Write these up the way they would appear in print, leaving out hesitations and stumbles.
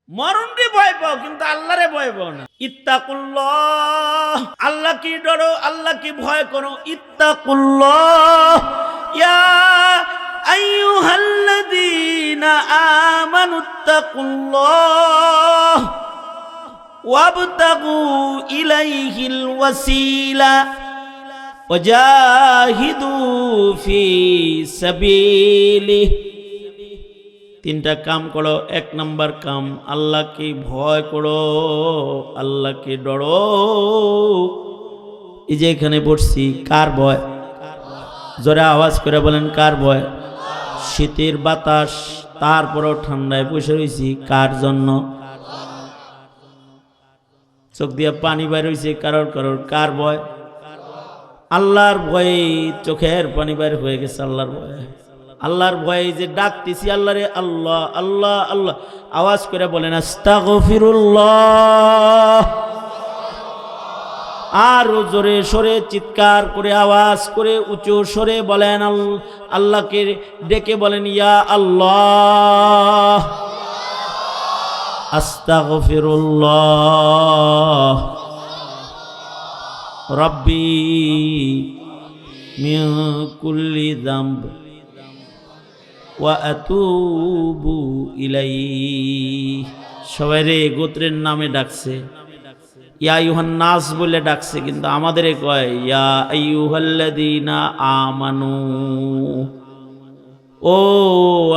মরণকে ভয় পাও কিন্তু আল্লাহরে ভয় পাও না। ইত্তাকুল্লাহ, আল্লাহ কি ডরো, আল্লাহ কি ভয় করো। ইত্তাকুল্লাহ ইয়া আইয়ুহাল্লাযীনা আমানুত্তাকুল্লাহ ওয়াবতাগু ইলাইহিল ওয়াসিলা ওয়াজাহিদু ফি সাবিলিহি। তিনটা কাম করো। এক নাম্বার কাম, আল্লাহকে ভয় করো, আল্লাহকে ডরো। এই যে এখানে বসছি, কার ভয়? জোরে আওয়াজ করে বলেন, কার ভয়? শীতের বাতাস, তারপরও ঠান্ডায় বসে রয়েছি কার জন্য? চোখ দিয়ে পানি বাইর হয়েছে কারোর কারোর, কার ভয়? আল্লাহর ভয়ে চোখের পানি বাইর হয়ে গেছে। আল্লাহর ভয়ে, আল্লাহর ভয়ে যে ডাকতেছি আল্লাহ রে, আল্লাহ আল্লাহ আল্লাহ, আওয়াজ করে বলেন আস্তাগফিরুল্লাহ। আর জোরে সরে চিৎকার করে আওয়াজ করে উঁচু সরে বলেন, আল্লাহকে ডেকে বলেন ইয়া আল্লাহ আস্তাগফিরুল্লাহ রব্বি মিন কুল্লি যামব ওয়া আতুবু ইলাইহি। সবাই রে গোত্রের নামে ডাকছে, ইয়া আইয়ুহান নাস বলে ডাকছে, কিন্তু আমাদের কয় ইয়া আইয়ুহাল্লাযীনা আমানু। ও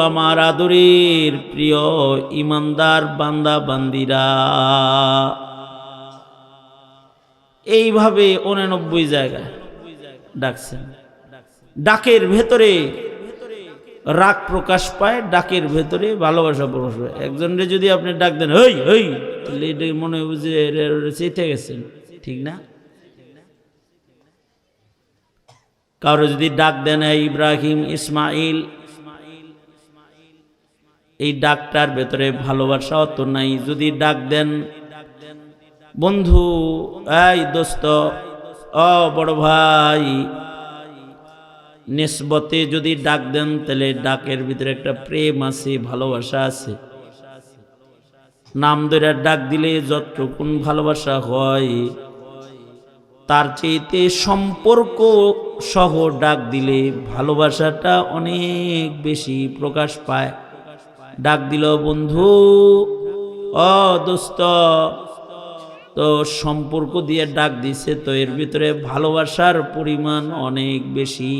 আমার আদরের প্রিয় ইমানদার বান্দা বান্দিরা। এইভাবে 89 জায়গায় ডাকছেন। ডাকের ভেতরে রাগ প্রকাশ পায়, ডাকের ভেতরে ভালোবাসা প্রকাশ পায়। একজনরে যদি আপনি ডাক দেন হই হই, তাহলে এটা মনে হবে যে চেটে গেছেন, ঠিক না? কারো যদি ডাক দেন ইব্রাহিম ইসমাইল, এই ডাকটার ভেতরে ভালোবাসা অত নাই। যদি ডাক দেন বন্ধু, এই দোস্ত, ও বড় ভাই, নিসবতে যদি ডাক দেন, তাহলে ডাকের ভিতরে একটা প্রেম আছে, ভালোবাসা আছে। নাম ধরে ডাক দিলে যতটুকুন ভালোবাসা হয়, তার চেয়েতে সম্পর্ক সহ ডাক দিলে ভালোবাসাটা অনেক বেশি প্রকাশ পায়। ডাক দিল বন্ধু, ও দোস্ত, তো সম্পর্ক দিয়ে ডাক দিছে, তো এর ভিতরে ভালোবাসার পরিমাণ অনেক বেশি।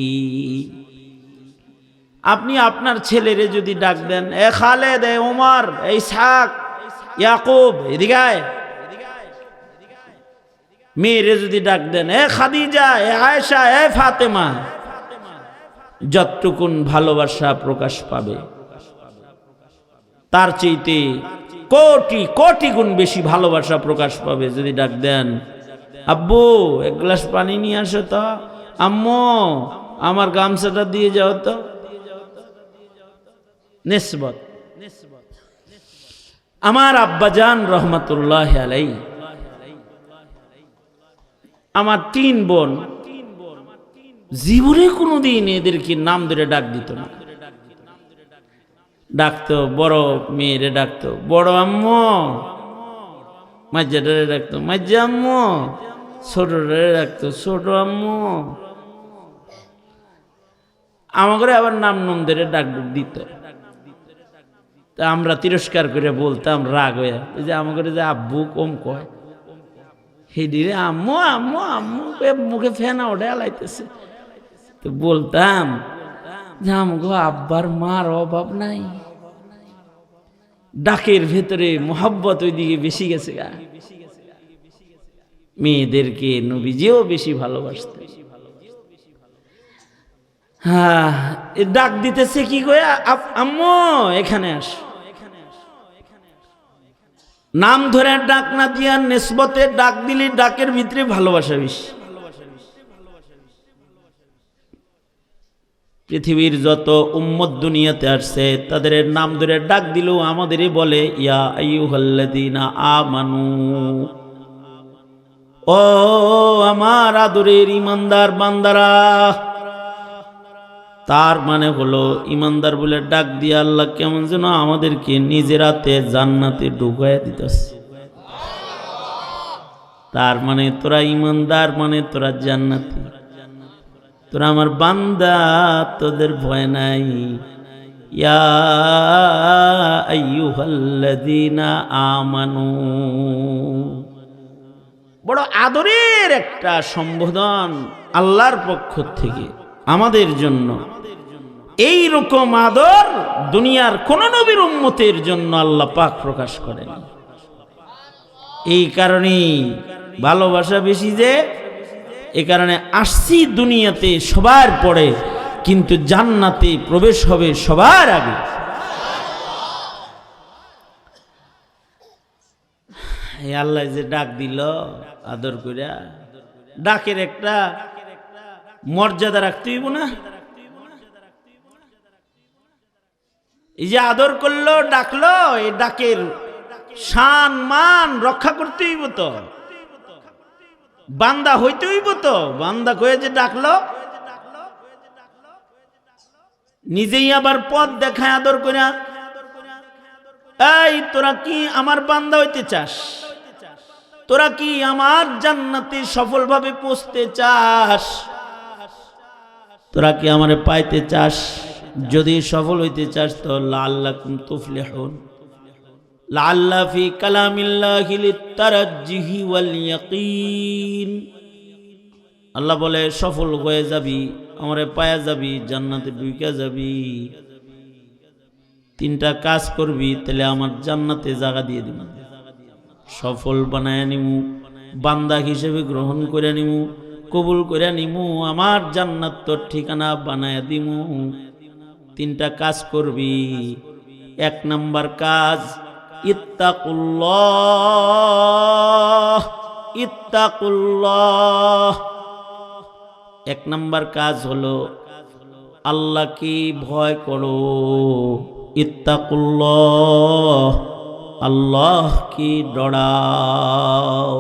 আপনি আপনার ছেলেরে যদি ডাক দেন এ খালেদ, এ ওমর, এ ইসহাক, ইয়াকুব, এদিকে আয়। মেয়েরে যদি ডাক দেন এ খাদিজা, এ আয়েশা, এ ফাতেমা, যতটুকুন ভালোবাসা প্রকাশ পাবে, তার চাইতে কোটি কোটি গুণ বেশি ভালোবাসা প্রকাশ পাবে যদি ডাক দেন আব্বু এক গ্লাস পানি নিয়ে আসো তো, আম্মু আমার গামছাটা দিয়ে যাও তো। নিসবত। আমার আব্বাজান রহমতুল্লাহ আলাই, আমার 3 বোন, জীবনে কোনোদিন এদেরকে নাম ধরে ডাক দিত না। ডাকতো বড় মেয়েরে ডাকতো বড় আম্মু, মাঝাটারে ডাকতো মাঝা আম্মু, ছোটরে ডাকতো ছোট আম্মু। আমাকে আবার নাম নাম ধরে ডাক দিত। তা আমরা তিরস্কার করে বলতাম রাগ হয়ে, যে আমাকে যে আব্বু কম কয়, হেডিরে আম্মু আম্মু আম্মু মুখে ফেনা ওঠে আলাইতেছে। তো বলতাম যে আমাকে আব্বার মার অভাব নাই। ডাকের ভেতরে মোহাব্বত ওইদিকে বেশি গেছে গা। মেয়েদেরকে নবীজিও বেশি ভালোবাসতেন। হ্যাঁ, ডাক দিতেছে কি কয়ে, আম্মু এখানে আস। নাম ধরে ডাক না দিয়া নিসবতে ডাক দিলে ডাকের ভিতরে ভালোবাসা বেশি। পৃথিবীর যত উম্মত দুনিয়াতে আসছে তাদের নাম ধরে ডাক দিলেও আমাদেরই বলে ইয়া আইয়ুহাল্লাযীনা আমানু। ও আমার আদরের ইমানদার বান্দারা, তার মানে হলো ইমানদার বলে ডাক দিয়ে আল্লাহ কেমন যেন আমাদেরকে নিজের হাতে জান্নাতে ঢুকাইয়া দিতেছে। তার মানে তোরা ইমানদার, মানে তোরা জান্নাতি, তোরা আমার বান্দা, তোদের ভয় নাই। ইয়া আইয়ুহাল্লাযীনা আমানু, বড় আদরের একটা সম্বোধন আল্লাহর পক্ষ থেকে আমাদের জন্য। এই রকম আদর দুনিয়ার কোন নবীর উম্মতের জন্য আল্লাহ পাক প্রকাশ করেন। এই কারণেই ভালোবাসা বেশি, যে এ কারণে আসছি দুনিয়াতে সবার পরে, কিন্তু জান্নাতে প্রবেশ হবে সবার আগে। এই আল্লাহ যে ডাক দিল আদর কইরা, ডাকের একটা মর্যাদা রাখতে হইব না? এই যে আদর করলো, ডাকলো, এই ডাকের শান মান রক্ষা করতে হইব তো, বান্দা হইতে হইব তো। বান্দা কয়ে যে ডাকলো, নিজেই আবার পথ দেখায় আদর করে, এই তোরা কি আমার বান্দা হইতে চাস? তোরা কি আমার জান্নাতে সফলভাবে পৌঁছতে চাস? তোরা কি আমারে পাইতে চাস? যদি সফল হইতে চাস তো লাআল্লাকুম তুফলিহুন। লাআল্লা ফি কালামিল্লাহি লিতারাজ্জিহি ওয়াল ইয়াকিন। আল্লাহ বলে সফল হয়ে যাবি, আমারে পায়া যাবি, জান্নাতে ঢুকে যাবি, তিনটা কাজ করবি, তাহলে আমার জান্নাতে জায়গা দিয়ে দিব, সফল বানায় নিমু, বান্দা হিসেবে গ্রহণ করে নিমু, কবুল করে নিমু, আমার জান্নাত তোর ঠিকানা বানায় দিমু। তিনটা কাজ করবি। এক নাম্বার কাজ, ইত্তাকুল্লাহ, ইত্তাকুল্লাহ। এক নাম্বার কাজ হলো আল্লাহকে ভয় করো। ইত্তাকুল্লাহ, আল্লাহকে ডরাও,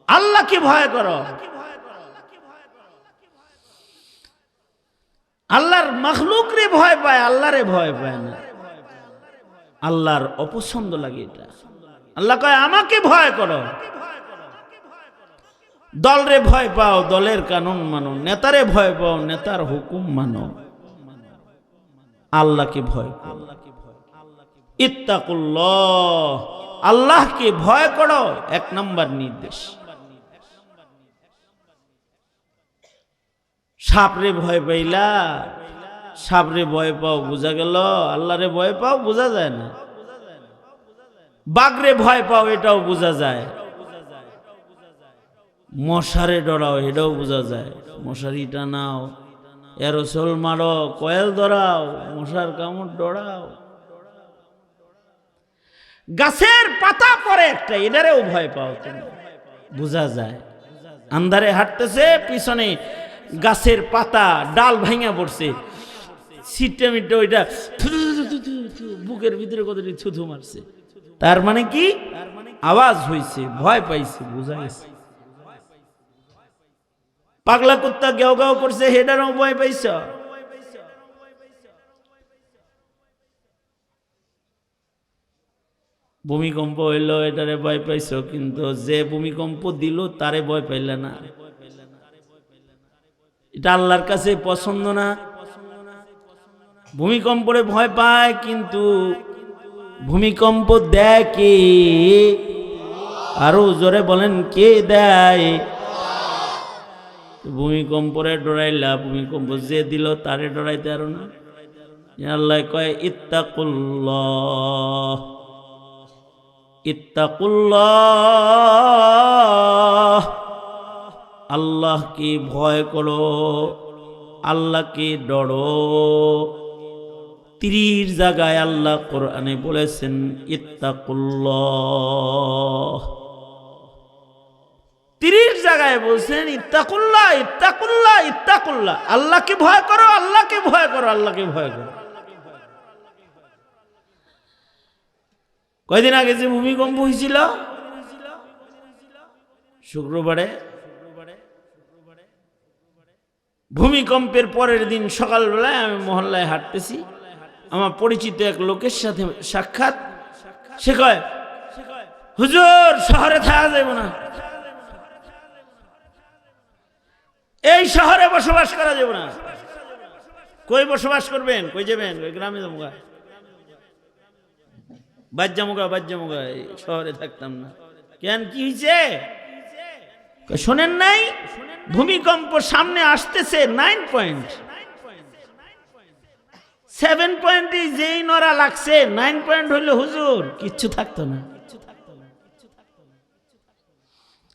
আল্লাহকে ভয় করো। আল্লাহর মাখলুক রে ভয় পায়, আল্লাহরে ভয় পায় না। আল্লাহর অপছন্দ লাগে এটা। আল্লাহ কয় আমাকে ভয় করো। দলরে ভয় পাও, দলের কানুন মানো। নেতারে ভয় পাও, নেতার হুকুম মানো। আল্লাহকে ভয় করো। ইত্তাকুল্লাহ, আল্লাহকে ভয় করো, এক নাম্বার নির্দেশ। সাপরে ভয় পাইলা, সাপরে ভয় পাও বোঝা গেল, আল্লাহরে ভয় পাও বোঝা যায় না। বাঘরে ভয় পাও এটাও বোঝা যায়। মশারে ডরাও এটাও বোঝা যায়। মশারি টানাও, এরোসল মারো, কয়েল ধরাও, মশার কামড় ডরাও। গাছের পাতা পরে একটা, এটারেও ভয় পাও তুমি, বোঝা যায়। আন্ধারে হাঁটতেছে, পিছনে গাছের পাতা ডাল ভাঙা পড়ছে, সিটে মিটে ওইটা বুকের ভিতরে কতটি থুথু মারছে। তার মানে কি? আওয়াজ হয়েছে, ভয় পাইছে, বোঝা গেছে। পাগলা কুত্তা গেও গেও করছে, হেডারও ভয় পাইছ। ভূমিকম্প হইল, এটারে ভয় পাইছ, কিন্তু যে ভূমিকম্প দিল তারে ভয় পাইলে না। এটা আল্লাহর কাছে পছন্দ না। ভূমিকম্পরে ভয় পায়, কিন্তু ভূমিকম্প দেয় কে? আরো জোরে বলেন, কে দেয়? ভূমিকম্পরে ডরাইলা, ভূমিকম্প যে দিল তারে ডরাইতে আরো না। আল্লাহ কয় ইত্তাকুল্লাহ, ইত্তাকুল্লাহ, আল্লাহকে ভয় করো, আল্লাহকে ডরো। 30 জায়গায় আল্লাহ কোরআনে বলেছেন ইত্তাকুল্লাহ। 30 জায়গায় বলছেন ইত্তাকুল্লাহ, ইত্তাকুল্লাহ, ইত্তাকুল্লাহ। আল্লাহকে ভয় করো, আল্লাহকে ভয় করো, আল্লাহকে ভয় করো। কয়দিন আগে যে ভূমিকম্প হয়েছিল শুক্রবারে, ভূমিকম্পের পরের দিন সকালবেলায় আমি মহল্লায় হাঁটতেছি, আমার পরিচিত এক লোকের সাথে সাক্ষাৎ। সে কয়, হুজুর শহরে থাকা যাবে না, এই শহরে বসবাস করা যাবে না। কই বসবাস করবেন? কই যাবেন? ওই গ্রামে যাবো, বাজ্জামুগা, শহরে থাকতাম না। কেন, কি হয়েছে? শোনেন নাই, ভূমিকম্প সামনে আসতেছে, 9.7 পয়েন্ট যেই নড়া লাগছে, 9 পয়েন্ট হইলে হুজুর কিচ্ছু থাকতো না।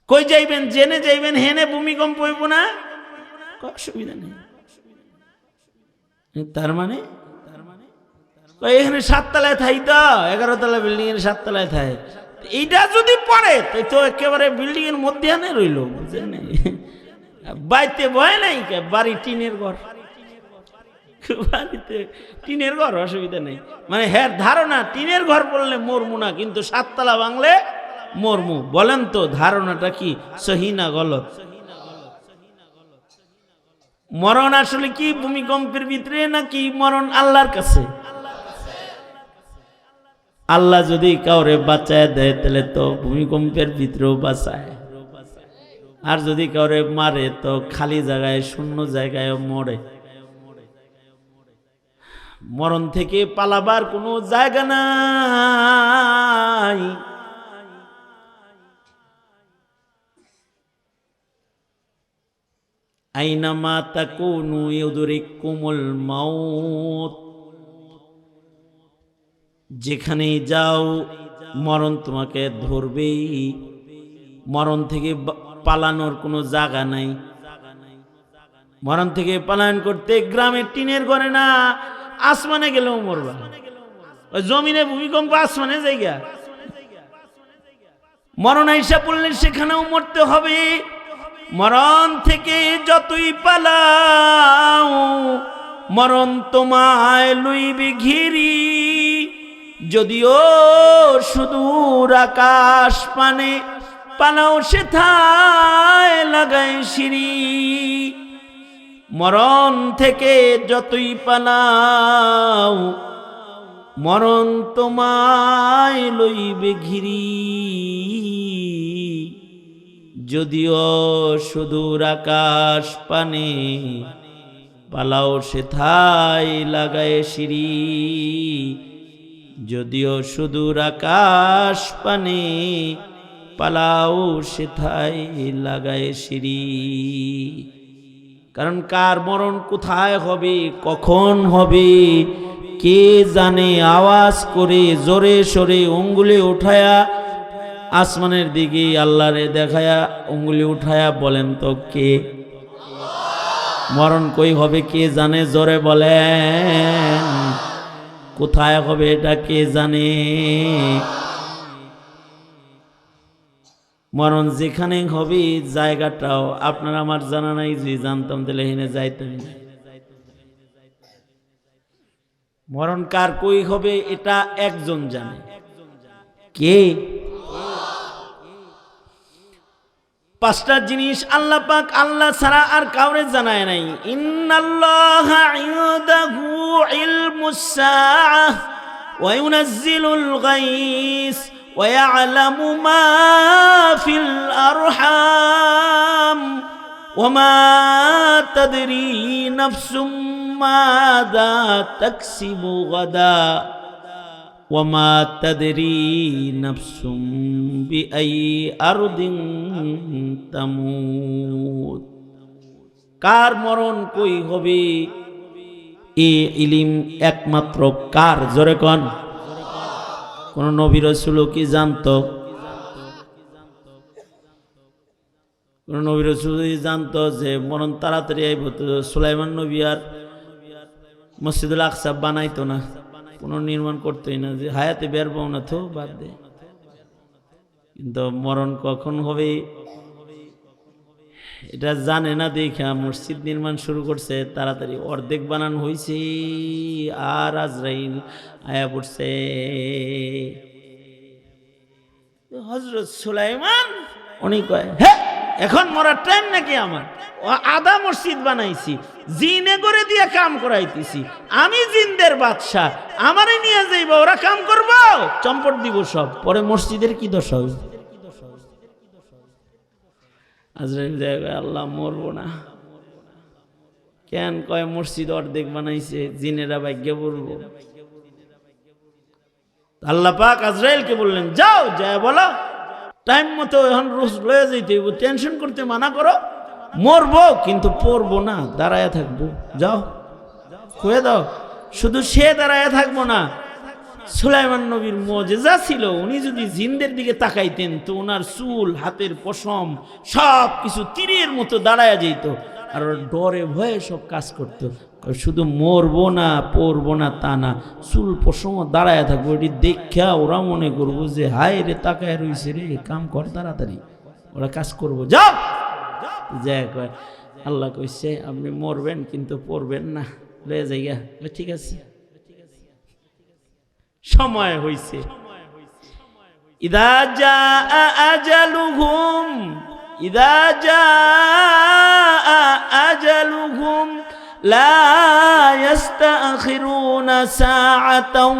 কই যাইবেন? জেনে যাইবেন, হেনে ভূমিকম্প হইব না, অসুবিধা নেই। তার মানে এখানে 7 তলায় থাই, তো 11 তলা বিল্ডিং এর 7 তলায় থাই, এইটা যদি পড়ে তো একেবারে বিল্ডিং এর মধ্যে আনে রইল, বুঝলেন? বাড়িতে ভয় নাই, বাড়ি টিনের ঘর, বাড়িতে টিনের ঘর, অসুবিধা নেই। মানে হ্যাঁ ধারণা টিনের ঘর বললে মরমু না, কিন্তু 7 তলা বাংলে মরমু। বলেন তো ধারণাটা কি সহি না গলত? মরণ আসলে কি ভূমিকম্পের ভিতরে, নাকি মরণ আল্লাহর কাছে? আল্লাহ যদি কাউরে বাঁচায় দেয় তাহলে তো ভূমিকম্পের ভিতরেও বাঁচায়, আর যদি কাউরে মারে তো খালি জায়গায়, শূন্য জায়গায় মরে। মরণ থেকে পালাবার কোনো জায়গা নাই। আইনামা তাকুনু ইউদরিকুমুল মাউত, যেখানে যাও মরণ তোমাকে ধরবেই। মরণ থেকে পালানোর কোনো জায়গা নাই। মরণ থেকে পালায়ন করতে গ্রামের টিনের ঘরে না, আসমানে গেলেও মরবা। ওই জমিনে ভূমিকম্প, আসমানে জায়গা। মরণ আইসা পড়লে সেখানেও মরতে হবে। মরণ থেকে যতই পালাও, মরণ তোমায় লইবে ঘিরি। যদিও সুদূর আকাশ পানে, পালাও সেথায় লাগায় সিঁড়ি। মরণ থেকে যতই পালাও, মরণ তোমায় লইবে ঘিরি। যদিও সুদূর আকাশ পানে, পালাও সেথায় লাগায় সিঁড়ি। যদিও সুদূর আকাশ পানে, পালাও সেথায় লাগায় সিঁড়ি। কারণ কার মরণ কোথায় হবে, কখন হবে, কে জানে। আওয়াজ করে জোরে সোরে উঙ্গুলি উঠায়া আসমানের দিকে আল্লাহরে দেখায়া উঙ্গুলি উঠায়া বলেন তো কে? মরণ কই হবে কে জানে? জোরে বলেন, কোথায় হবে এটা কে জানে? মরণ যেখানে হবে জায়গাটাও আপনার আমার জানা নাই। যে জানতাম তাহলে হেনে যাইতাম। মরণ কার কই হবে এটা একজন জানে। কে? 5টা জিনিস আল্লাহ পাক আল্লাহ ছাড়া আর কাউরে জানায় নাই। ইন্নাল্লাহা ইনদাহু ইলমুস সাআহ ওয়া ইউনাজ্জিলুল গায়স ওয়া ইয়ালামু মা ফিল আরহাম ওয়া মা তাদরি নাফসুম মাযা তাকসিবু গাদা ওয়া মা তাদরি নাফসুম বিআই আরদিন তামুত। কার মরণ কই হবে এ ইলম একমাত্র কার? জোরে কোন? কোন নবী রাসূল কি জানতো? কোন নবী রাসূল জানতো যে মরণ তাড়াতাড়ি আইব তো সুলাইমান নবী আর মসজিদুল আকসা বানাইতো না, কোনো নির্মাণ করতোই না, যে হায়াতে বের পাও না তো বাদ দে। কিন্তু মরণ কখন হবে এটা জানে না দেখা মসজিদ নির্মাণ শুরু করছে। তাড়াতাড়ি অর্ধেক বানানো হয়েছে আর আজরাইল আয়া পড়ছে। হযরত সুলাইমান উনি কয়, হ্যাঁ এখন মরার টাইম নাকি আমার? আধা মসজিদ বানাইছি, জিনে করে দিয়ে কাম করাইতেছি, আমি জিনদের বাদশা, আমারে নিয়ে যাইবা, ওরা কাম করবো, চম্পট দিব সব, পরে মসজিদের কি দশা হবে? আজরাইল জায়গায় আল্লাহ মরবো না কেন? কয় মসজিদ অর্ধেক বানাইছে, জিনেরা ভাগ্য বলবো। আল্লাহ পাক আজরাইলকে বললেন, যাও যায় বলো টাইম মতো এখন রোজ লয়ে যাইতে হইব, টেনশন করতে মানা করো, মরবো কিন্তু পড়বো না, দাঁড়ায় থাকবো, যাও কয়ে দাও। শুধু সে দাঁড়ায় থাকবো না, সুলাইমান নবীর মুজিজা ছিল, উনি যদি জিনদের দিকে তাকাইতেন তো ওনার চুল, হাতের পশম সব কিছু তীরের মতো দাঁড়ায় যেত, আর ডরে ভয়ে সব কাজ করতো। শুধু মরবো না পড়বো না তা না, চুল পশম দাঁড়ায় থাকবো, এটি দেখা ওরা মনে করবো যে হায় রে তাকায় রয়েছে রে, কাম কর তাড়াতাড়ি, ওরা কাজ করবো, যাও। যাই কয় আল্লাহ কইছে আপনি মরবেন কিন্তু পড়বেন না, লয়ে যাইয়া। ঠিক আছে, সময় হইছে। ইদা জাআ আজালুহুম, ইদা জাআ আজালুহুম লা ইস্তাখিরুনা সাআতান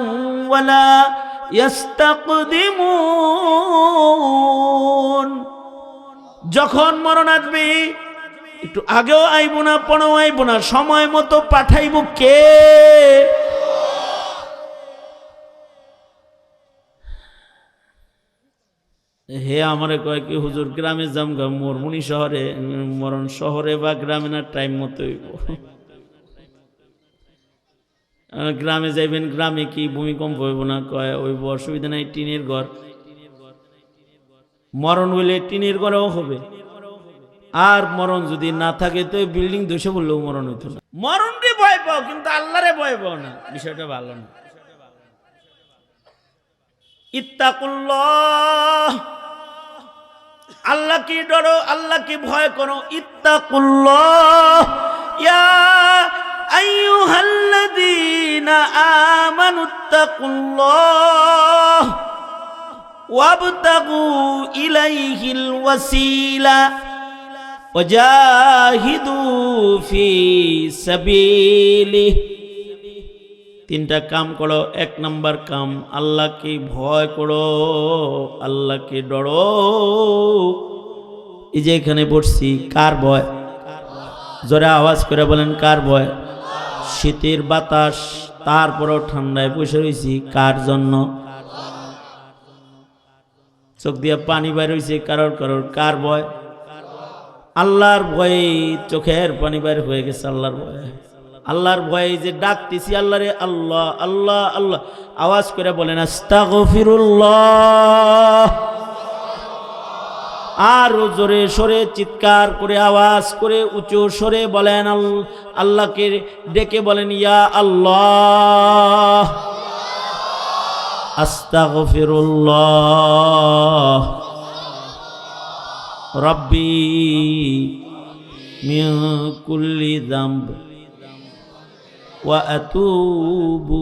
ওয়ালা ইস্তাকদিমুন। যখন মরণ আসবে একটু আগেও আইব না পরেও আইব না, সময় মতো পাঠাইব কে? হে আমারে কয় কি হুজুর গ্রামে জামগা মরমুনি শহরে, মরণ শহরে বা গ্রামে না, টাইম মতো হইব। গ্রামে যাইবেন, গ্রামে কি ভূমিকম্প হইব না? কয় ওইব, অসুবিধা নাই, টিনের ঘর। মরণ হইলে টিনের ঘরেও হবে, আর মরণ যদি না থাকে তো বিল্ডিং ধসে বললেও মরণ হইতো না। মরণকে ভয় পাও কিন্তু আল্লাহরে ভয় পাও না, বিষয়টা ভালো না। ইত্তাকুল্লাহ, আল্লাহ কি ডরো, আল্লাহ কি ভয় করো। ইত্তাকুল্লাহ ইয়া আইয়ুহাল্লাযীনা আমানুত্তাকুল্লাহ ওয়াবতাগু ইলাইহিল ওয়াসিলা ওয়াজাহিদু ফি সাবিলিহি। তিনটা কাম করো। এক নাম্বার কাম, আল্লাহকে ভয় করো, আল্লাহকে ডরো। এই যে এখানে বসছি, কার ভয়? জোরে আওয়াজ করে বলেন, কার ভয়? শীতের বাতাস, তারপরও ঠান্ডায় বসে রয়েছি, কার জন্য? চোখ দিয়ে পানি বাইর হয়েছে কারোর কারোর, কার ভয়? আল্লাহর ভয়ে চোখের পানি বাইর হয়ে গেছে, আল্লাহর ভয়ে। আল্লাহর ভয়ে যে ডাকতেছি আল্লাহ রে, আল্লাহ আল্লাহ আল্লাহ, আওয়াজ করে বলেন আস্তাগফিরুল্লাহ। আরো জোরে সরে চিৎকার করে আওয়াজ করে উঁচু সরে বলেন, আল্লাহকে ডেকে বলেন, ইয়া আল্লাহ আস্তাগফিরুল্লাহ রাব্বি মিন কুল্লি যামব ওয়া আতুবু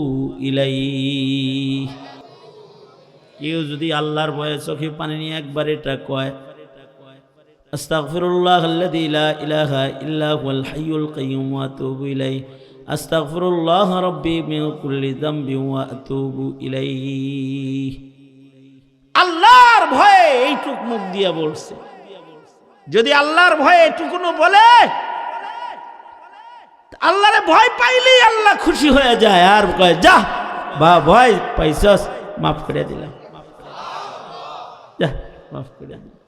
ইলাইহি। কেউ যদি আল্লাহর ভয়ে চোখে পানি নিয়ে একবার এটা কয়, আস্তাগফিরুল্লাহাল্লাযী লা ইলাহা ইল্লা হুয়াল হাইয়ুল কাইয়্যুম ওয়া আতুবু ইলাইহি, আস্তাগফিরুল্লাহ রাব্বি মিন কুল্লি যামবি ওয়া আতুবু ইলাইহি। আল্লাহর ভয়ে এইটুক মুখ দিয়ে বলছে। যদি আল্লাহর ভয়ে এইটুকুনো বলে, আল্লাহরে ভয় পাইলেই আল্লাহ খুশি হয়ে যায়, আর কয় যা বা ভয় পাইছস, মাফ করে দিলাম, যা মাফ করে দিলাম।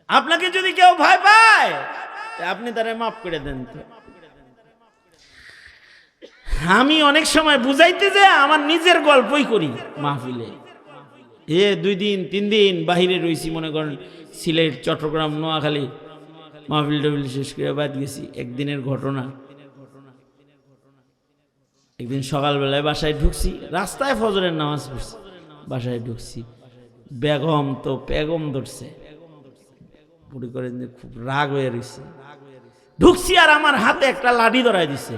আপনাকে যদি কেউ ভয় পায় আপনি তারে মাফ করে দেন। তো আমি অনেক সময় বুঝাইতে যে আমার নিজের গল্পই করি মাহফিলে। 2 দিন 3 দিন বাহিরে রয়েছি, মনে করেন সিলেট, চট্টগ্রাম, নোয়াখালী, মাহফিল টাহফিল শেষ করে বাদ গেছি। একদিনের ঘটনা, একদিন সকালবেলায় বাসায় ঢুকছি, রাস্তায় ফজরের নামাজ পড়ছি, বাসায় ঢুকছি, বেগম তো বেগম ধরছে, বুড়ি করে খুব রাগ হয়ে রয়েছে। ঢুকছি আর আমার হাতে একটা লাঠি ধরাই দিছে,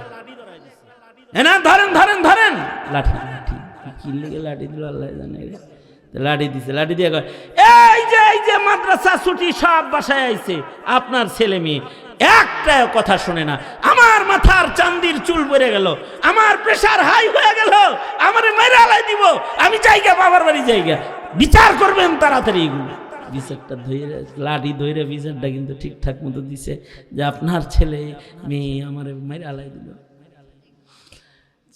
না ধরেন ধরেন ধরেন, লাঠি লাঠি কি লেগে লাঠি দিল আল্লাহ জানে। লাঠি দিছে, লাঠি দিয়ে কয়, এই যে মাদ্রাসা ছুটি, সব বাসায় আইছে, আপনার ছেলে মেয়ে একটা কথা শুনে না, আমার মাথার চান্দির চুল পড়ে গেল, আমার প্রেসার হাই হয়ে গেল, আমারে মেরে আলাই দিব, আমি জায়গা বাবার বাড়ি জায়গা, বিচার করবেন তাড়াতাড়ি। বিচারটা ধরে লাঠি ধরে বিচারটা কিন্তু ঠিকঠাক মতো দিছে যে আপনার ছেলে মেয়ে আমার মেরে আলাই দিল।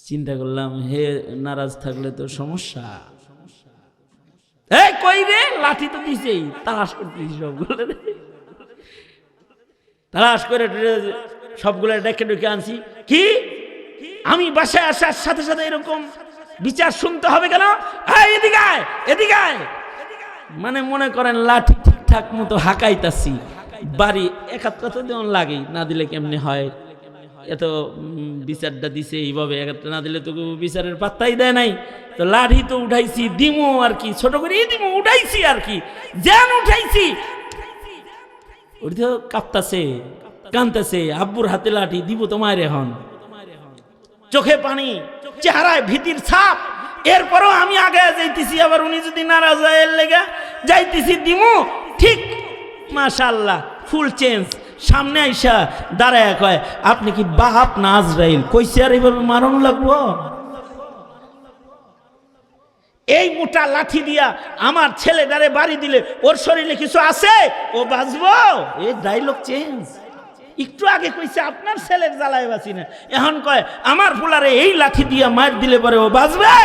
চিন্তা করলাম, হে নারাজ থাকলে তো সমস্যা। এই কই রে, লাঠি তো দিছেই, তালাশ করতেছি সবগুলো, তালাশ করে সবগুলো ডেকে ডেকে আনছি। কি আমি বাসায় আসার সাথে সাথে এরকম বিচার শুনতে হবে কেন? এদিকে আয়, এদিকে আয়। মানে মনে করেন লাঠি ঠিকঠাক মতো হাঁকাইতাছি, বাড়ি একাত্রা তো দেওয়ান লাগেই, না দিলে কেমনে হয়? এত বিচারটা দিছে এইভাবে, একাত্রা না দিলে তো বিচারের পাত্তাই দেয় নাই। তো লাঠি তো উঠাইছি, দিমো আর কি, ছোট করে দিমো, উঠাইছি আর কি, যেন উঠাইছি ওটি তো কাঁপতাছে, কাঁদতেছে, আব্বুর হাতে লাঠি, দিব তোমার এখন। চোখে পানি, চেহারায় ভীতির ছাপ। এরপরও আমি আগে যাইতেছি, আবার উনি যদি নারাজ হয় এর লেগে যাইতেছি, দিমু ঠিক মাশাআল্লাহ ফুল চেঞ্জ। সামনে আইসা দাঁড়ায় কয়, আপনি কি বাপ না আজরাইল? কইছে আর এবার মারণ লাগবো? এই মোটা লাঠি দিয়া আমার ছেলেটারে বাড়ি দিলে ওর শরীরে কিছু আছে? ও বাঁচবো? এই ডায়লগ চেঞ্জ। একটু আগে কইছে আপনার ছেলের জ্বালায় বাঁচি না, এখন কয় আমার ফুলারে এই লাঠি দিয়া মার দিলে পরে ও বাঁচবে?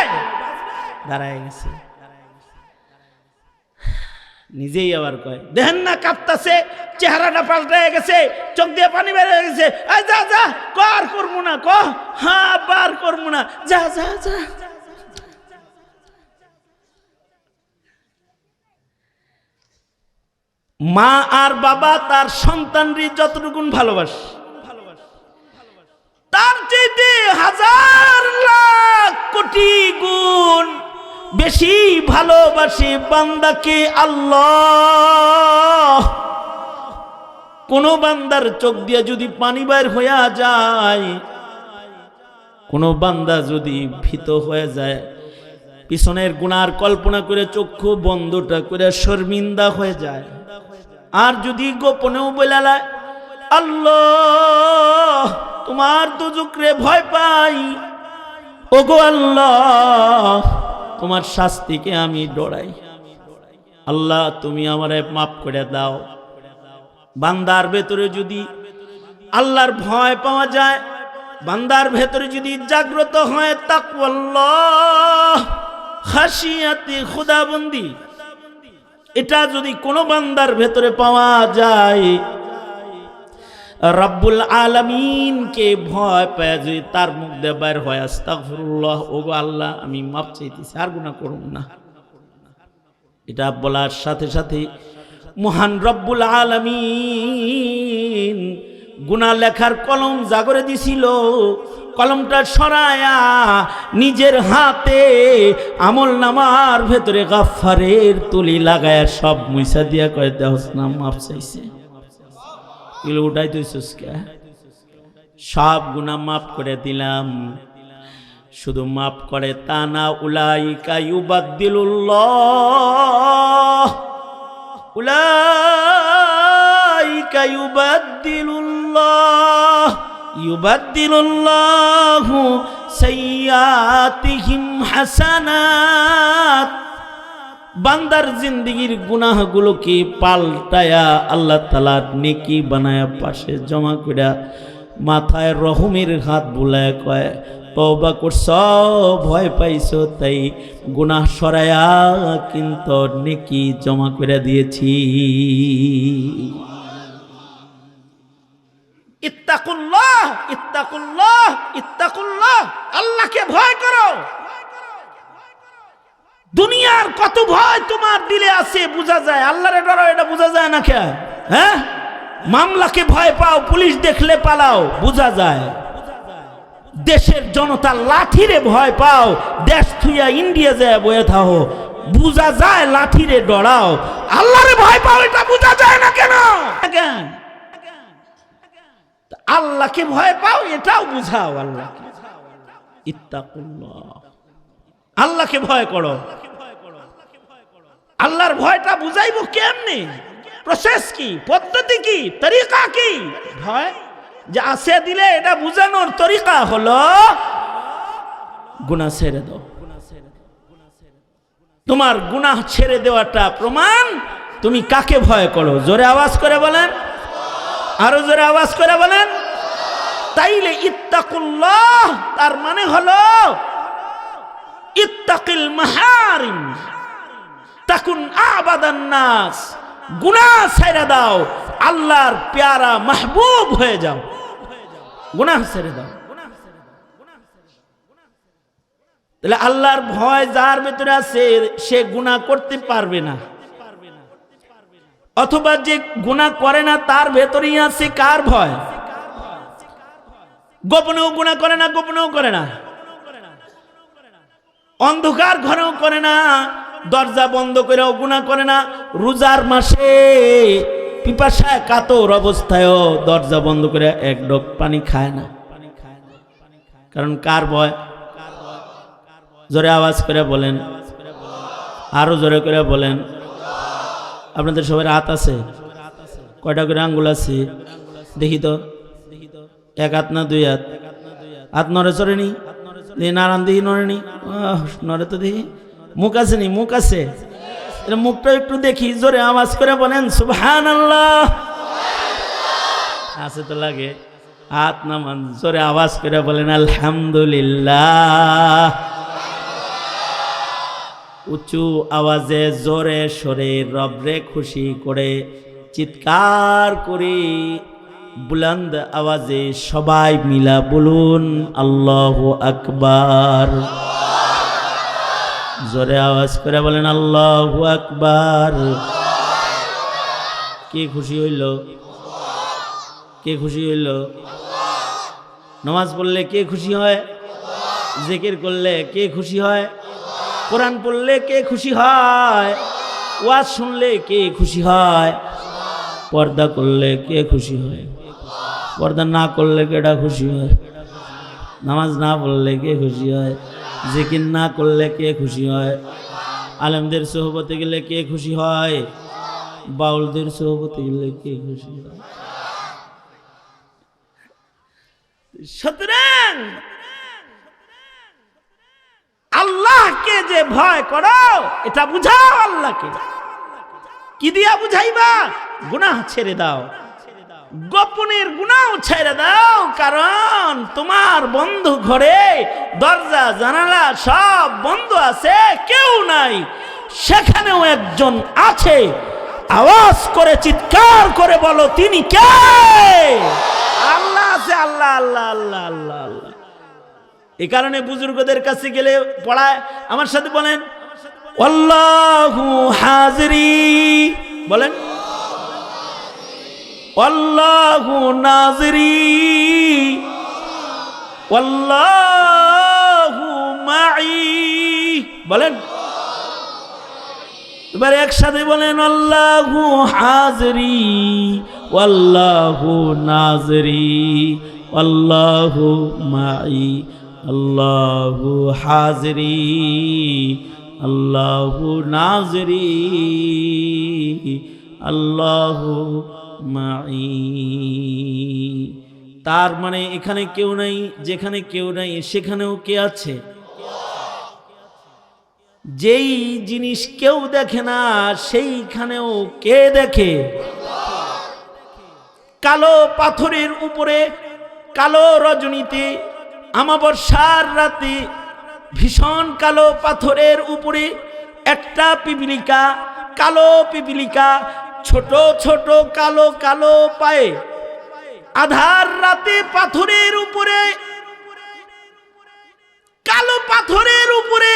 দাঁড়ায় গেছে, নিজেই আবার কয়, দেখেন না কাঁপতাছে, চেহারাটা পাল্টায় গেছে, চোখ দিয়ে পানি বের হয়ে গেছে, যা যা কর করবো না, ক হ্যাঁ বার করবো না, যা যা যা। মা আর বাবা তার সন্তানরে যতটুকুন ভালোবাসে, তার চাইতে হাজার লাখ কোটি গুণ বেশি ভালোবাসে বান্দাকে আল্লাহ। কোন বান্দার চোখ দিয়ে যদি পানি বের হইয়া যায়, কোন বান্দা যদি ভীত হয়ে যায়, পিছনের গুনার কল্পনা করে চক্ষু বন্ধটা করে শর্মিন্দা হয়ে যায়, আর যদি গোপনেও বলে আল্লাহ তোমার দুজুকরে ভয় পাই, ওগো আল্লাহ তোমার শাস্তিকে আমি ডরাই, আল্লাহ তুমি আমারে মাফ করে দাও। বান্দার ভেতরে যদি আল্লাহর ভয় পাওয়া যায়, বান্দার ভেতরে যদি জাগ্রত হয় তাকওয়াল্লাহ, খাশিয়াতে খুদাবন্দি, এটা যদি কোনো বান্দার ভেতরে পাওয়া যায়, রব্বুল আলামিনকে ভয় পায় যদি তার মুখ দিয়ে বের হয় আস্তাগফিরুল্লাহ, ওগো আল্লাহ আমি মাফ চাইতেছি, আর গুনাহ করব না, এটা বলার সাথে সাথে মহান রব্বুল আলামিন গুনাহ লেখার কলম জাগরে দিছিল, কলমটা সরায়া নিজের হাতে আমল নামার ভেতরে গাফফারের তুলি লাগায়া সব মুইসা দিয়া কয় দেহস না মাফ চাইছে। এগুলো উঠাই তুইছিস কে? সব গুনাহ মাফ করে দিলাম। শুধু মাফ করে তা না, উলাইকা ইউবাদদিলুল্লাহ, উলাইকা ইউবাদদিলুল্লাহ, ইউবাদদিলুল্লাহু সাইয়্যাতিহিম হাসানাত। বান্দার জিন্দেগির গুনাহগুলোকে পাল্টায়া আল্লাহ তাআলা নেকি বানায়া পাশে জমা কইরা মাথায় রহমের হাত বুলায় কয়, তওবা করছ, ভয় পাইছো, তাই গুনাহ সরায়া কিন্তু নেকি জমা করে দিয়েছি। ইত্তাকুল্লাহ, ইত্তাকুল্লাহ, ইত্তাকুল্লাহ, আল্লাহকে ভয় করো। দুনিয়ার কত ভয় তোমার দিলে আছে বোঝা যায়, আল্লাহরে ডরো এটা বোঝা যায় না কে? হ্যাঁ, মামলাকে ভয় পাও, পুলিশ দেখলে পালাও, বোঝা যায়। দেশের জনতা লাঠিরে ভয় পাও, দেশ থুইয়া ইন্ডিয়া যায় বয়ে থাও, বোঝা যায় লাঠিরে ডরাও। আল্লাহরে ভয় পাও, এটা বোঝা যায় না কেন? আল্লাহকে ভয় পাও, এটাও বুঝাও আল্লাহকে। ইত্তাকুল্লাহ, আল্লাহকে ভয় করো। আল্লাহর ভয়টা বুঝাইবো কেমনে, প্রসেস কি, পদ্ধতি কি, তরিকা কি? ভয় যে আছে দিলে এটা বুঝানোর তরিকা হলো গুনাহ ছেড়ে দাও। তোমার গুনাহ ছেড়ে দেওয়াটা প্রমাণ তুমি কাকে ভয় করো। জোরে আওয়াজ করে বলেন, আরো জোরে আওয়াজ করে বলেন। তাইলে ইত্তাকুল্লাহ তার মানে হলো ইত্তাকিল মাহারিম তাকুন আবাদান নাস। গুনাহ ছেড়ে দাও, আল্লাহর প্যারা মাহবুব হয়ে যাও। গুনাহ ছেড়ে দাও। তাহলে আল্লাহর ভয় যার ভিতরে আছে সে গুনাহ করতে পারবে না, অথবা যে গুনাহ করে না তার ভেতরেই আছে কার ভয়? গোপনেও গুনাহ করে না, গোপনেও করে না, অন্ধকার ঘরেও করে না, দরজা বন্ধ করেও গুনাহ করে না, রোজার মাসে পিপাসায় কাতর অবস্থায়ও দরজা বন্ধ করে এক ঢোক পানি খায় না। কারণ কার ভয়? জোরে আওয়াজ করে বলেন, আরো জোরে করে বলেন। আপনাদের সবার হাত আছে? কয়টা করে আঙ্গুল আছে দেখি তো? এক হাত না দুই হাত? হাত নড়ে চড়ে নি, নারায়ণ দিহি নড়ে নি, নড়ে তো দেখি। মুখ আছে নি? মুখ আছে, মুখটা একটু দেখি। জোরে আওয়াজ করে বলেন সুবহানাল্লাহ। আছে তো লাগে, হাত নামান। জোরে আওয়াজ করে বলেন আলহামদুলিল্লাহ। উঁচু আওয়াজে জোরে সরে রবরে খুশি করে চিৎকার করে বুলন্দ আওয়াজে সবাই মিলা বলুন আল্লাহু আকবার। জোরে আওয়াজ করে বলেন আল্লাহু আকবার। কে খুশি হইল? কে খুশি হইল? নামাজ পড়লে কে খুশি হয়? জিকির করলে কে খুশি হয়? কোরআন পড়লে কে খুশি হয়? ওয়াজ শুনলে কে খুশি হয়? পর্দা করলে কে খুশি হয়? পর্দা না করলে কেডা খুশি হয়? নামাজ না পড়লে কে খুশি হয়? জিকির না করলে কে খুশি হয়? আলেমদের সোহবতে গেলে কে খুশি হয়? বাউলদের সোহবতে গেলে কে খুশি হয়? সুতরাং আল্লাহকে যে ভয় করো এটা বুঝাও। আল্লাহকে কি দিয়া বুঝাইবা? গুনাহ ছেড়ে দাও, গোপনের গুনাহ ছেড়ে দাও। কারণ তোমার বন্ধু ঘরে দরজা জানালা সব বন্ধ আছে, কেউ নাই, সেখানেও একজন আছে। আওয়াজ করে চিৎকার করে বলো তিনি কে? আল্লাহ আছে। আল্লাহ আল্লাহ আল্লাহ আল্লাহ আল্লাহ। এই কারণে বুজুর্গদের কাছে গেলে পড়ায়, আমার সাথে বলেন আল্লাহু হাজিরি, বলেন আল্লাহু নাজিরি, আল্লাহু মাই, বলেন। এবার একসাথে বলেন আল্লাহু হাজিরি, আল্লাহু নাজিরি, আল্লাহু মাই, আল্লাহু হাজিরি, আল্লাহু নাজিরি, আল্লাহু মাই। তার মানে এখানে কেউ নাই, যেখানে কেউ নাই সেখানেও কে আছে? যেই জিনিস কেউ দেখে না সেইখানেও কে দেখে? কালো পাথরের উপরে কালো রজনীতে আমাবস্যার রাতে ভীষণ কালো পাথরের উপরে একটা পিপিলিকা, কালো পিপিলিকা, ছোট ছোট কালো কালো পায়ে, আধার রাতে পাথরের উপরে, কালো পাথরের উপরে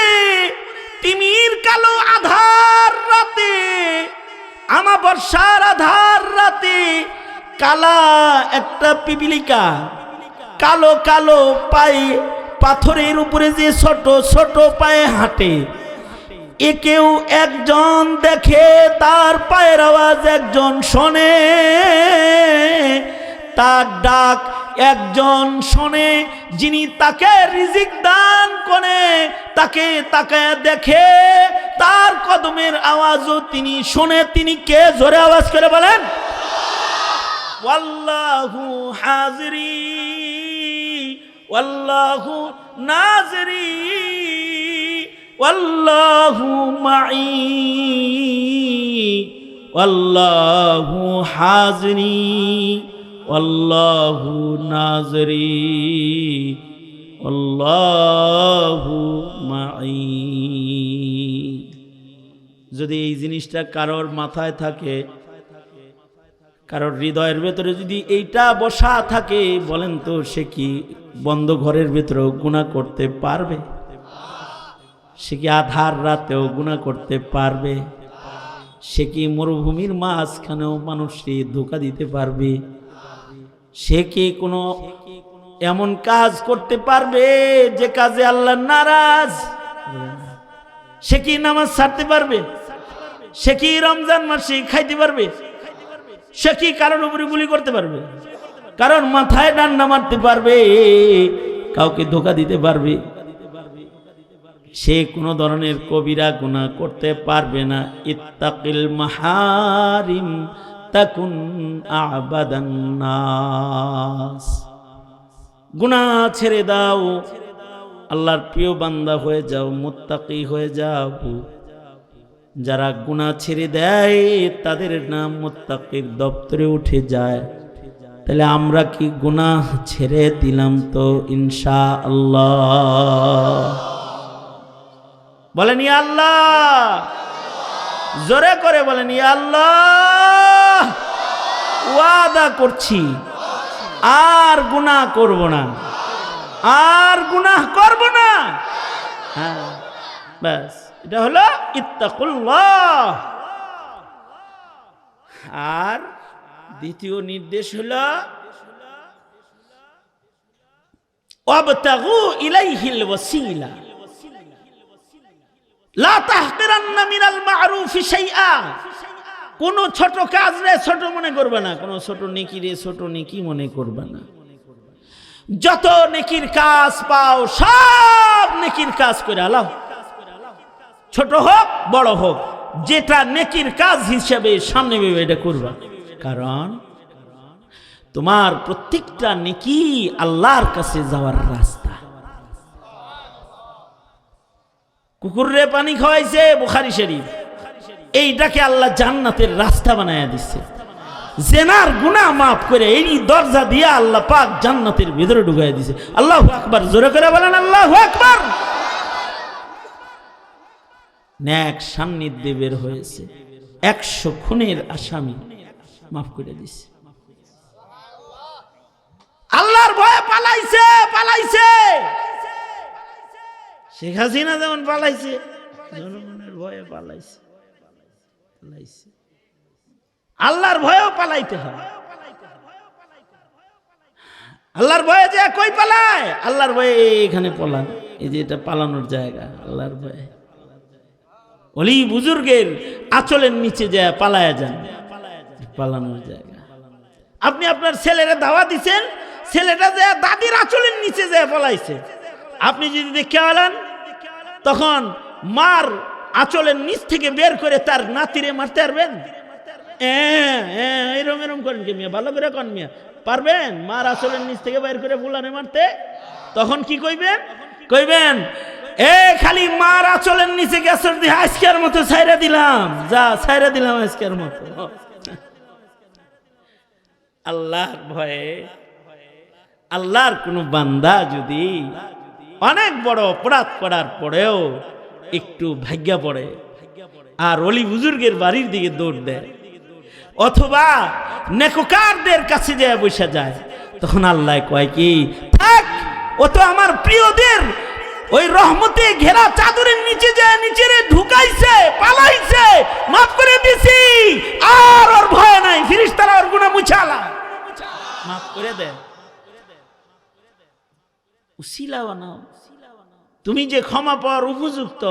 তিমির কালো আধার রাতে, আমাবস্যার আধার রাতে কালা একটা পিপিলিকা কালো কালো পায়ে পাথরের উপরে যে ছোট ছোট পায়ে হাঁটে, একেও একজন দেখে, তার পায়ের আওয়াজ একজন শোনে, তার ডাক একজন শোনে যিনি তাকে রিজিক দান করে, তাকে তাকায় দেখে, তার কদমের আওয়াজও তিনি শোনে। তিনি কে? জোরে আওয়াজ করে বলেন। ওয়াল্লাহু হাজিরি ওয়াল্লাহু নাজরি ওয়াল্লাহু মাই ওয়াল্লাহু হাজিরি ওয়াল্লাহু নাজরি ওয়াল্লাহু মাই। যদি এই জিনিসটা কারোর মাথায় থাকে, কারোর হৃদয়ের ভেতরে যদি এইটা বসা থাকে, বলেন তো সে কি বন্ধ ঘরের ভেতরেও গুনাহ করতে পারবে? সে কি আধার রাতেও গুনাহ করতে পারবে? সে কি মরুভূমির মাঝখানেও মানুষকে ধোঁকা দিতে পারবে? সে কি কোনো এমন কাজ করতে পারবে যে কাজে আল্লাহ নারাজ? সে কি নামাজ ছাড়তে পারবে? সে কি রমজান মাসে খাইতে পারবে? সে কি কারোর উপরে গুলি করতে পারবে? কারণ মাথায় ডান্ডা মারতে পারবে? কাউকে ধোঁকা দিতে পারবে? সে কোনো ধরনের কবিরা গুনাহ করতে পারবে না। ইত্তাকিল মাহারিম তাকুন আবাদান নাস। গুনাহ ছেড়ে দাও, আল্লাহর প্রিয় বান্দা হয়ে যাও, মুত্তাকি হয়ে যাও। যারা গুনাহ ছেড়ে দেয় তাদের নাম মুত্তাকির দপ্তরে উঠে যায়। তাহলে আমরা কি গুনাহ ছেড়ে দিলাম তো ইনশাআল্লাহ? বলেন ইয়া আল্লাহ, জোরে করে বলেন ইয়া আল্লাহ। ওয়াদা করছি আর গুনাহ করব না, আর গুনাহ করব না। হ্যাঁ, ব্যাস, এটা হলো ইত্তাকুল্লাহ। আর দ্বিতীয় নির্দেশ হলো ওয়াবতাগু ইলাইহিল ওয়াসিলা লা তাহকিরান্না মিনাল মা'রুফি শাইআ। কোন ছোট কাজ রে ছোট মনে করবে না, কোন ছোট নেকি রে ছোট নেকি মনে করবে না। যত নেকির কাজ পাও সব নেকির কাজ করে আলাও, ছোট হোক বড় হোক, যেটা নেকির কাজ হিসেবে সামনে ভেবে এটা করবা। কারণ তোমার প্রত্যেকটা নেকি আল্লাহর কাছে যাওয়ার রাস্তা। কুকুররে পানি খাওয়াইছে, বুখারী শরীফ, এইটাকে আল্লাহ জান্নাতের রাস্তা বানায়া দিচ্ছে। জেনার গুনাহ মাফ করে এই দরজা দিয়ে আল্লাহ পাক জান্নাতের ভিতরে ঢুকাই দিছে। আল্লাহু আকবার, জোরে করে বলেন আল্লাহু আকবার। নেক সান্নিধ্যে বের হয়েছে, 100 খুনের আসামি মাফ করে দিছে। আল্লাহর ভয়ে পালাইছে, পালাইছে। শেখ হাসিনা যেমন পালাইছে, জনগণের ভয়ে পালাইছে, পালাইছে। আল্লাহর ভয়েও পালাইতে হয়। আল্লাহর ভয়ে যে কই পালায়? আল্লাহর ভয়ে এখানে পালান, এই যে এটা পালানোর জায়গা। আল্লাহর ভয়ে ওলি বুজুর্গের আঁচলের নিচে যায় পালায়া যান, পালানোর জায়গা। আপনি আপনার ছেলেরা দাওয়া দিচ্ছেন, ছেলেটা যে দাদির আঁচলের নিচে যায় পলাইছে। আপনি যদি দেখে আলেন, তখন মার আঁচলের নিচ থেকে বের করে তার নাতিরে মারতে পারবেন? এরম এরম করেন কি মিয়া? ভালো করে কন মিয়া, পারবেন মার আঁচলের নিচ থেকে বের করে ফুলারে মারতে? তখন কি কইবেন? কইবেন খালি মার আঁচলের নিচে গেছর দিয়ে আজকের মতো ছাইরা দিলাম, যা ছাইরা দিলাম আজকের মতো। আল্লাহর ভয়ে আল্লাহর কোন বান্দা যদি অনেক বড় অপরাধ করার পরেও একটু ভাগ্যা পড়ে আর ওলি বুজুর্গের বাড়ির দিকে দৌড় দেয়, অথবা নেককারদের কাছে যায় বসে যায়, তখন আল্লাহ কয় কি, থাক, ও তো আমার প্রিয়দের ওই রহমতে ঘেরা চাদরের নিচে যায় নিচে ঢুকাইছে, পালাইছে, মাফ করে দিছি, আর ওর ভয় নাই, ফেরেশতারা ওর গুনাহ মুছালা মাফ করে দেয়। উসিলা বানাও, তুমি যে ক্ষমা পাওয়ার উপযুক্ত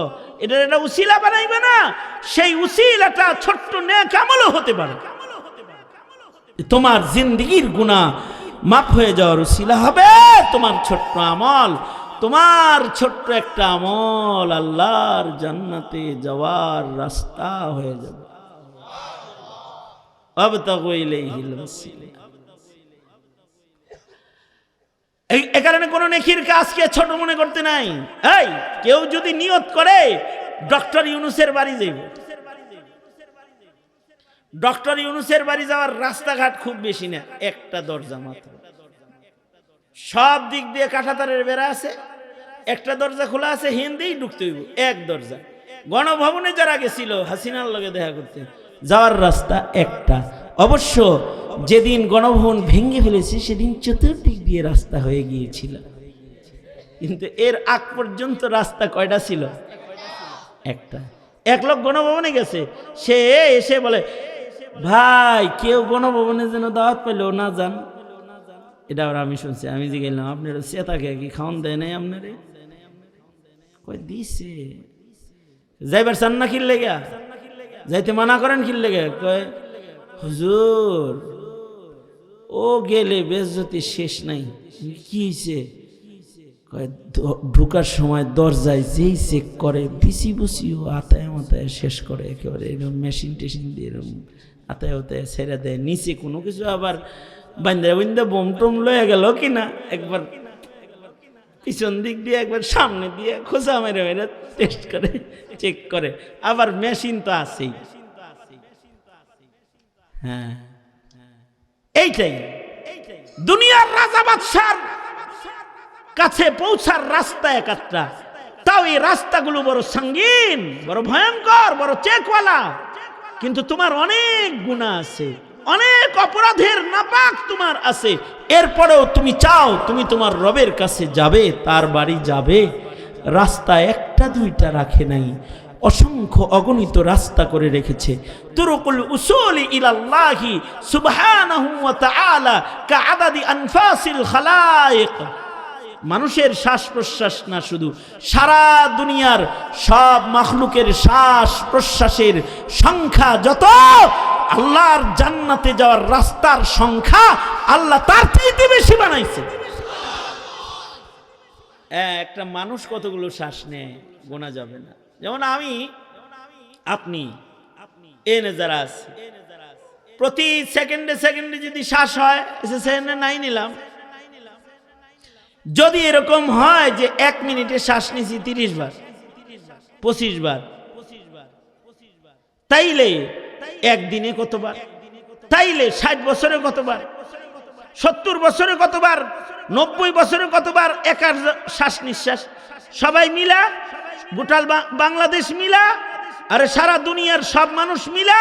এটা একটা উসিলা বানাইবে না, সেই উসিলাটা ছোট্ট নেক আমলও হতে পারে। তোমার জিন্দেগীর গুনাহ মাফ হয়ে যাওয়ার উসিলা হবে তোমার ছোট্ট আমল। তোমার ছোট্ট একটা আমল আল্লাহর জান্নাতে যাওয়ার রাস্তা হয়ে যাবে। আবতাগু ইলাইহিল ওয়াসিলা। এই কারণে কোনো নেকির কাজকে ছোট মনে করতে নাই। এই কেউ যদি নিয়ত করে ডক্টর ইউনূসের বাড়ি যাইব, ডক্টর ইউনূসের বাড়ি যাওয়ার রাস্তাঘাট খুব বেশি না, একটা দরজা মাত্র, সব দিক দিয়ে কাঁটাতারের বেড়া আছে, একটা দরজা খোলা আছে, হিন্দিই ঢুকতে হইব, এক দরজা। গণভবনে যারা গেছিল হাসিনার লগে দেখা করতে, যাওয়ার রাস্তা একটা। অবশ্য যেদিন গণভবন ভেঙে ফেলেছে সেদিন চতুর্দিক দিয়ে রাস্তা হয়ে গিয়েছিল, কিন্তু এর আগ পর্যন্ত রাস্তা কয়টা ছিল? একটা। এক লোক গণভবনে গেছে, সে এসে বলে, ভাই কেউ গণভবনে যেন দাওয়াত পাইলেও না যান। এটা আবার আমি শুনছি, আমি যে গেলাম আপনার চেতাকে কি খাওয়ান দেয় নাই আপনারে? কই দিছে। যাইবার চান না কিল লেগা? যাইতে মানা করেন কিল লেগা? কয় হুজুর ও গেলে বেজ্জতি শেষ নাই। কি হয়েছে? কয় ঢুকার সময় দরজায় যেই চেক করে বিসি বুসিও আতায় মাতায় শেষ করে, একেবারে এরকম মেশিন টেশিন দিয়ে এরকম আতায় আতায় ছেড়ে দেয়। নিচে কোনো কিছু আবার বান্ধা বান্ধা বোম টোম লয়ে গেল কিনা একবার পিছন দিক দিয়ে একবার সামনে দিয়ে খোঁচা মেরে মেরে টেস্ট করে, চেক করে। আবার মেশিন তো আছেই। হ্যাঁ, এইটাই দুনিয়ার রাজা বাদশার কাছে পৌঁছার রাস্তা একটা, তাও এই রাস্তাগুলো বড় সঙ্গীন, বড় ভয়ঙ্কর, বড় চেকওয়ালা। কিন্তু তোমার অনেক গুনাহ আছে, অনেক অপরাধের নাপাক তোমার আছে, এরপরেও তুমি চাও তুমি তোমার রবের কাছে যাবে, তার বাড়ি যাবে। রাস্তা একটা দুইটা রাখে নাই, অসংখ্য অগণিত রাস্তা করে রেখেছে। তুরুকুল উসুলি ইলাল্লাহি সুবহানাহু ওয়া তাআলা কাআদাদি আনফাসিল খালায়েক। মানুষের শ্বাস প্রশ্বাস না, শুধু সারা দুনিয়ার সব মাখলুকের শ্বাস প্রশ্বাসের সংখ্যা যত, আল্লাহর জান্নাতে যাওয়ার রাস্তার সংখ্যা আল্লাহ তার চাইতে বেশি বানাইছে। একটা মানুষ কতগুলো শ্বাস নেয় গোনা যাবে না। যেমন আমি, আপনি, এনে যারা আছে, প্রতি সেকেন্ডে সেকেন্ডে যদি শ্বাস হয়, সেকেন্ডে নাই নিলাম। যদি এরকম হয় যে 1 মিনিটে শ্বাস নিছি 30 বার 25 বার, তাইলে একদিনে কতবার? তাইলে 60 বছরে কতবার? 70 বছরে কতবার? 90 বছরে কতবার? একার শ্বাস নিঃশ্বাস সবাই মিলা, গোটা বাংলাদেশ মিলা, আরে সারা দুনিয়ার সব মানুষ মিলা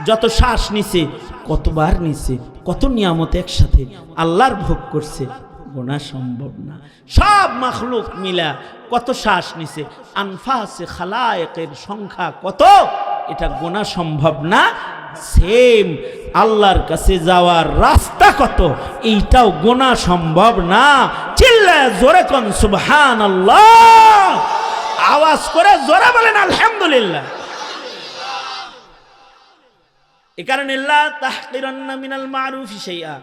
যত শ্বাস নিছে, কতবার নিছে, কত নিয়ামত একসাথে আল্লাহর ভোগ করছে, গোনা সম্ভব না। সব মাখলুক মিলা কত শ্বাস নিছে, আনফাসে খালায়েকের সংখ্যা কত, এটা গোনা সম্ভব না। সেম আল্লাহর কাছে যাওয়ার রাস্তা কত, এইটাও গোনা সম্ভব না। চিল্লায় জোরে কোন সুবহানাল্লাহ, আওয়াজ করে জোরে বলেন আলহামদুলিল্লাহ। এ কারণে লা তাহকিরান্না মিনাল মারুফি শাইআ,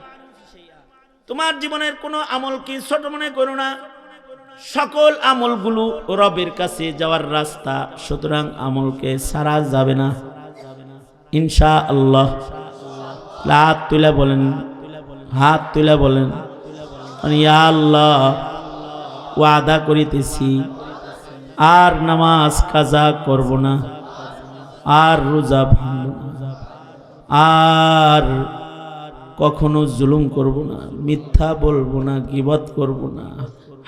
তোমার জীবনের কোনো আমলকে ছোট মনে করো না। সকল আমলগুলো রবের কাছে যাওয়ার রাস্তা, সুতরাং আমলকে ছাড়া যাবে না ইনশাআল্লাহ। হাত তুলে বলেন, হাত তুলে বলেন, ইয়া আল্লাহ ওয়াদা করিতেছি আর নামাজ কাজা করব না, আর রোজা ভাঙব না, আর কখনো জুলুম করব না, মিথ্যা বলবো না, গীবত করব না,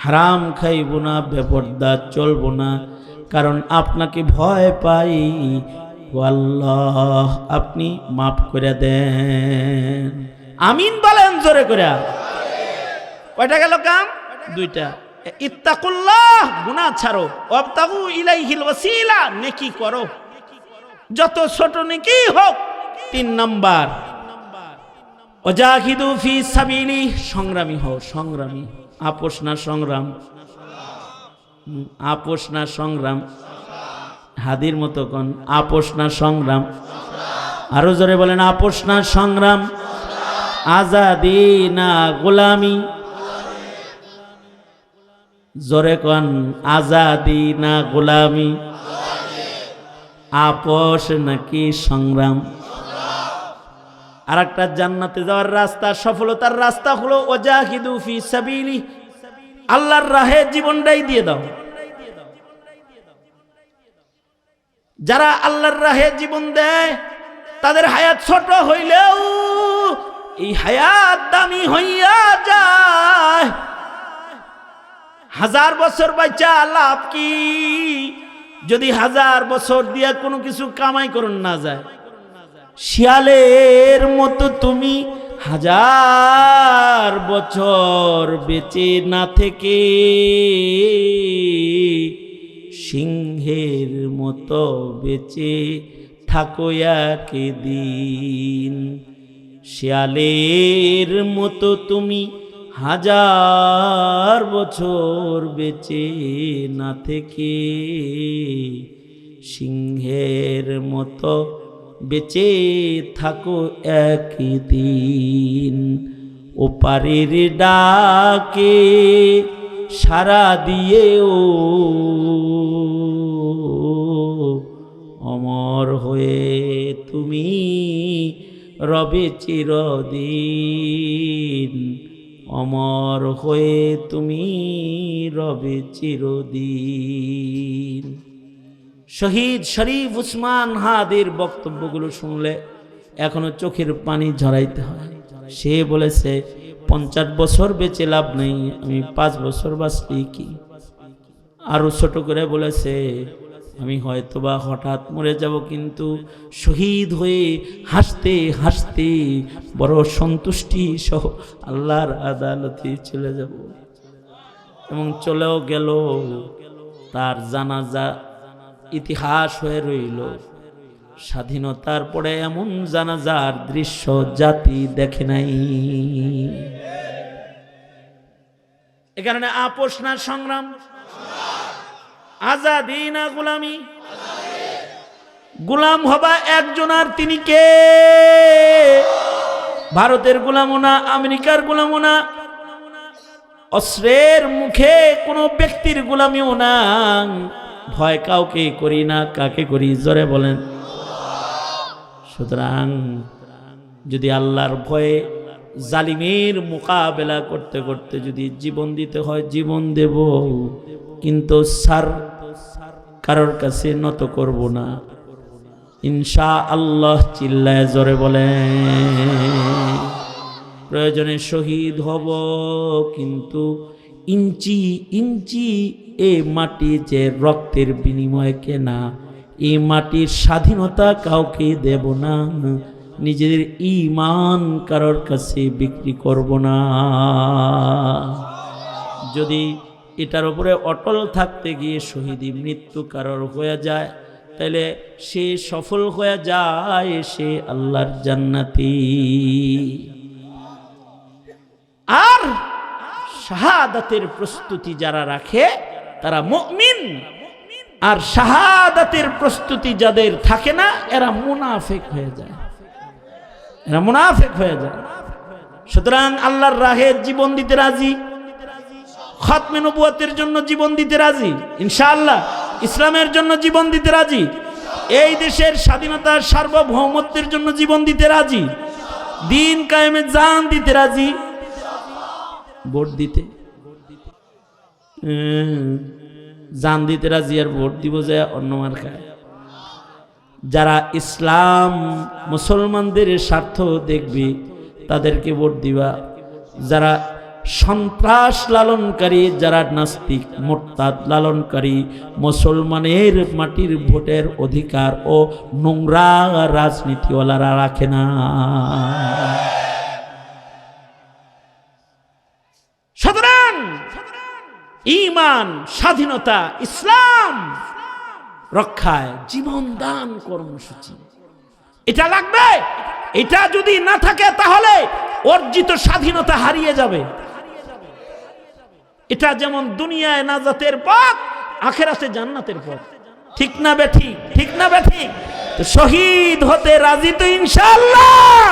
হারাম খাইব না, বেপরদা চলব না, কারণ আপনাকে ভয় পাই। ও আল্লাহ আপনি মাফ করে দেন। আমিন বলেন জোরে করে। কয়টা গেল কাম? 2টা। ইত্তাকুল্লাহ, গুনাহ ছাড়ো, ওয়াবতাগু ইলাইহিল ওয়াসিলা, নেকি করো, যত ছোট নেকি হোক। 3 নাম্বার, ওয়াজাহিদু ফি সাবিলি, সংগ্রামী হও, সংগ্রামী। আপোষ না সংগ্রাম, আপোষ না সংগ্রাম, হাদির মতো কোন আপোষ না সংগ্রাম, আরো জোরে বলেন আপোষ না সংগ্রাম। আজাদি না গোলামি, জোরে কোন আজাদি না গোলামি, আপোষ নাকি সংগ্রাম। আর একটা জান্নাতে যাওয়ার রাস্তা, সফলতার রাস্তা হলো ওয়াজাহিদু ফি সাবিলি, আল্লাহর রাহে জীবনটাই দিয়ে দাও। যারা আল্লাহর রাহে জীবন দেয় তাদের হায়াত ছোট হইলেও এই হায়াত দামি হইয়া যায়। 1000 বছর বাঁচা লাভ কি যদি 1000 বছর দিয়া কোনো কিছু কামাই করুন না যায়। শিয়ালের মতো তুমি 1000 বছর বেঁচে না থেকে সিংহের মতো বেঁচে থাকো একদিন। শিয়ালের মতো তুমি 1000 বছর বেঁচে না থেকে সিংহের মতো বেঁচে থাকো একদিন। ওপারের ডাকে সাড়া দিয়েও অমর হয়ে তুমি রবে চিরদিন, অমর হয়ে তুমি রবে চিরদিন। শহীদ শরীফ উসমান হাদির বক্তব্যগুলো শুনলে এখনো চোখের পানি ঝরাইতে হয়। সে বলেছে 50 বছর বেঁচে লাভ নেই, আমি 5 বছর বাঁচলি কি। আরো ছোট করে বলেছে, আমি হয়তোবা হঠাৎ মরে যাব, কিন্তু শহীদ হয়ে হাসতে হাসতে বড় সন্তুষ্টি সহ আল্লাহর আদালতে চলে যাব। এবং চলেও গেল, তার জানাজা ইতিহাস হয়ে রইল। স্বাধীনতার পরে এমন জানাজার দৃশ্য জাতি দেখে নাই। এ কারণে আপোষ না সংগ্রাম, আজাদি না গোলামি। গোলাম হবা একজন, আর তিনি কে? ভারতের গোলামও না, আমেরিকার গোলামও না, অস্ত্রের মুখে কোনো ব্যক্তির গোলামিও না। ভয় কাউকে করি না, কাকে করি জোরে বলেন। সুতরাং যদি আল্লাহর ভয়ে জালিমের মোকাবেলা করতে করতে যদি জীবন দিতে হয় জীবন দেব, কিন্তু সার কারোর কাছে নত করব না ইনশাআল্লাহ। চিল্লায় জোরে বলেন। প্রয়োজনে শহীদ হব, কিন্তু ইঞ্চি ইঞ্চি এ মাটি যে রক্তের বিনিময়ে কেনা, এই মাটির স্বাধীনতা কাউকে দেব না, নিজের ঈমান কারোর কাছে বিক্রি করব না। যদি এটার উপরে অটল থাকতে গিয়ে শহীদি মৃত্যু কারোর হয়ে যায়, তাহলে সে সফল হয়ে যায়, সে আল্লাহর জান্নাতি। আর শাহাদাতের প্রস্তুতি যারা রাখে তারা মুমিন, আর শাহাদাতের প্রস্তুতি যাদের থাকে না এরা মুনাফিক হয়ে যায়, এরা মুনাফিক হয়ে যায়। সুতরাং আল্লাহর রাহে জীবন দিতে রাজি, খতমে নবুয়তের জন্য জীবন দিতে রাজি, ইনশাআল্লাহ ইসলামের জন্য জীবন দিতে রাজি, এই দেশের স্বাধীনতার সার্বভৌমত্বের জন্য জীবন দিতে রাজি, দিন কায়েমে জান দিতে রাজি। ভোট দিতে জান দিতে রাজি, আর ভোট দিব যায় অন্য মার্কায়। যারা ইসলাম মুসলমানদের স্বার্থ দেখবে তাদেরকে ভোট দিবা। যারা সন্ত্রাস লালনকারী, যারা নাস্তিক মুরতাদ লালনকারী, মুসলমানের মাটির ভোটের অধিকার ও নোংরা রাজনীতিওয়ালারা রাখে না। সুতরাং ঈমান, স্বাধীনতা, ইসলাম রক্ষায় জীবন দান কর্মসূচি এটা লাগবে। এটা যদি না থাকে তাহলে অর্জিত স্বাধীনতা হারিয়ে যাবে। এটা যেমন দুনিয়ায় নাজাতের পথ, আখিরাতে জান্নাতের পথ। ঠিক না বেঠিক? ঠিক না বেঠিক? তো শহীদ হতে রাজি তো ইনশাআল্লাহ।